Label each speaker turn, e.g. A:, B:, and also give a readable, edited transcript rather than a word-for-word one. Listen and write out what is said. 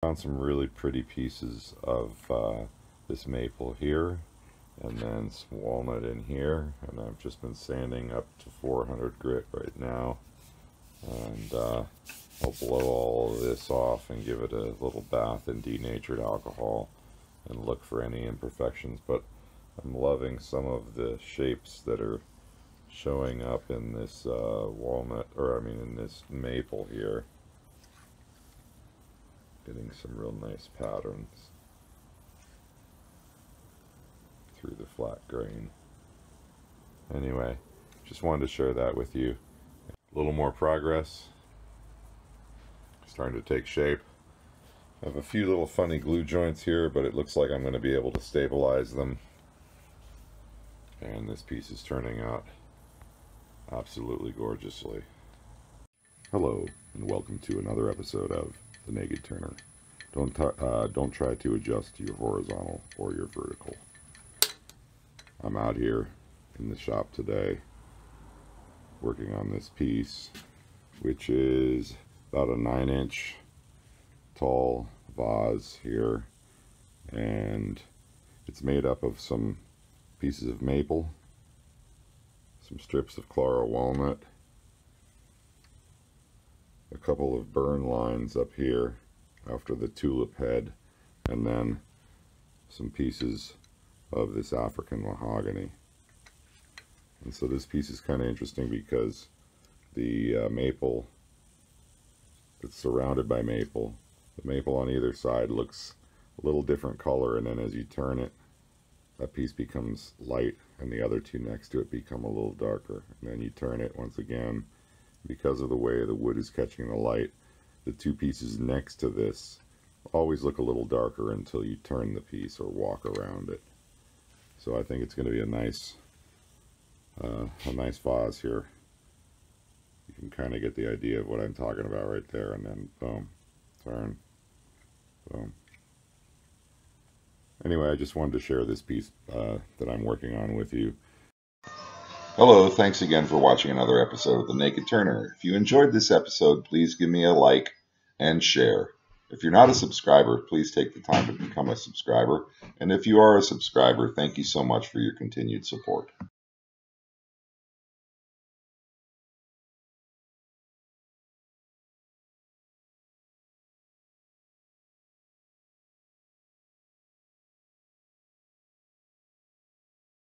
A: Found some really pretty pieces of this maple here, and then some walnut in here, and I've just been sanding up to 400 grit right now, and I'll blow all of this off and give it a little bath in denatured alcohol and look for any imperfections. But I'm loving some of the shapes that are showing up in this walnut, or I mean in this maple here. Getting some real nice patterns through the flat grain. Anyway, just wanted to share that with you. A little more progress, starting to take shape. I have a few little funny glue joints here, but it looks like I'm going to be able to stabilize them. And this piece is turning out absolutely gorgeously. Hello, and welcome to another episode of The Naked Turner. Don't try to adjust your horizontal or your vertical. I'm out here in the shop today working on this piece, which is about a 9-inch tall vase here, and it's made up of some pieces of maple, some strips of Clara walnut, a couple of burn lines up here after the tulip head, and then some pieces of this African mahogany. And so this piece is kind of interesting because the maple that's surrounded by maple, the maple on either side looks a little different color, and then as you turn it, that piece becomes light and the other two next to it become a little darker. And then you turn it once again, because of the way the wood is catching the light, the two pieces next to this always look a little darker until you turn the piece or walk around it. So I think it's going to be a nice vase here. You can kind of get the idea of what I'm talking about right there, and then boom, turn, boom. Anyway, I just wanted to share this piece that I'm working on with you. Hello, thanks again for watching another episode of The Naked Turner. If you enjoyed this episode, please give me a like and share. If you're not a subscriber, please take the time to become a subscriber. And if you are a subscriber, thank you so much for your continued support.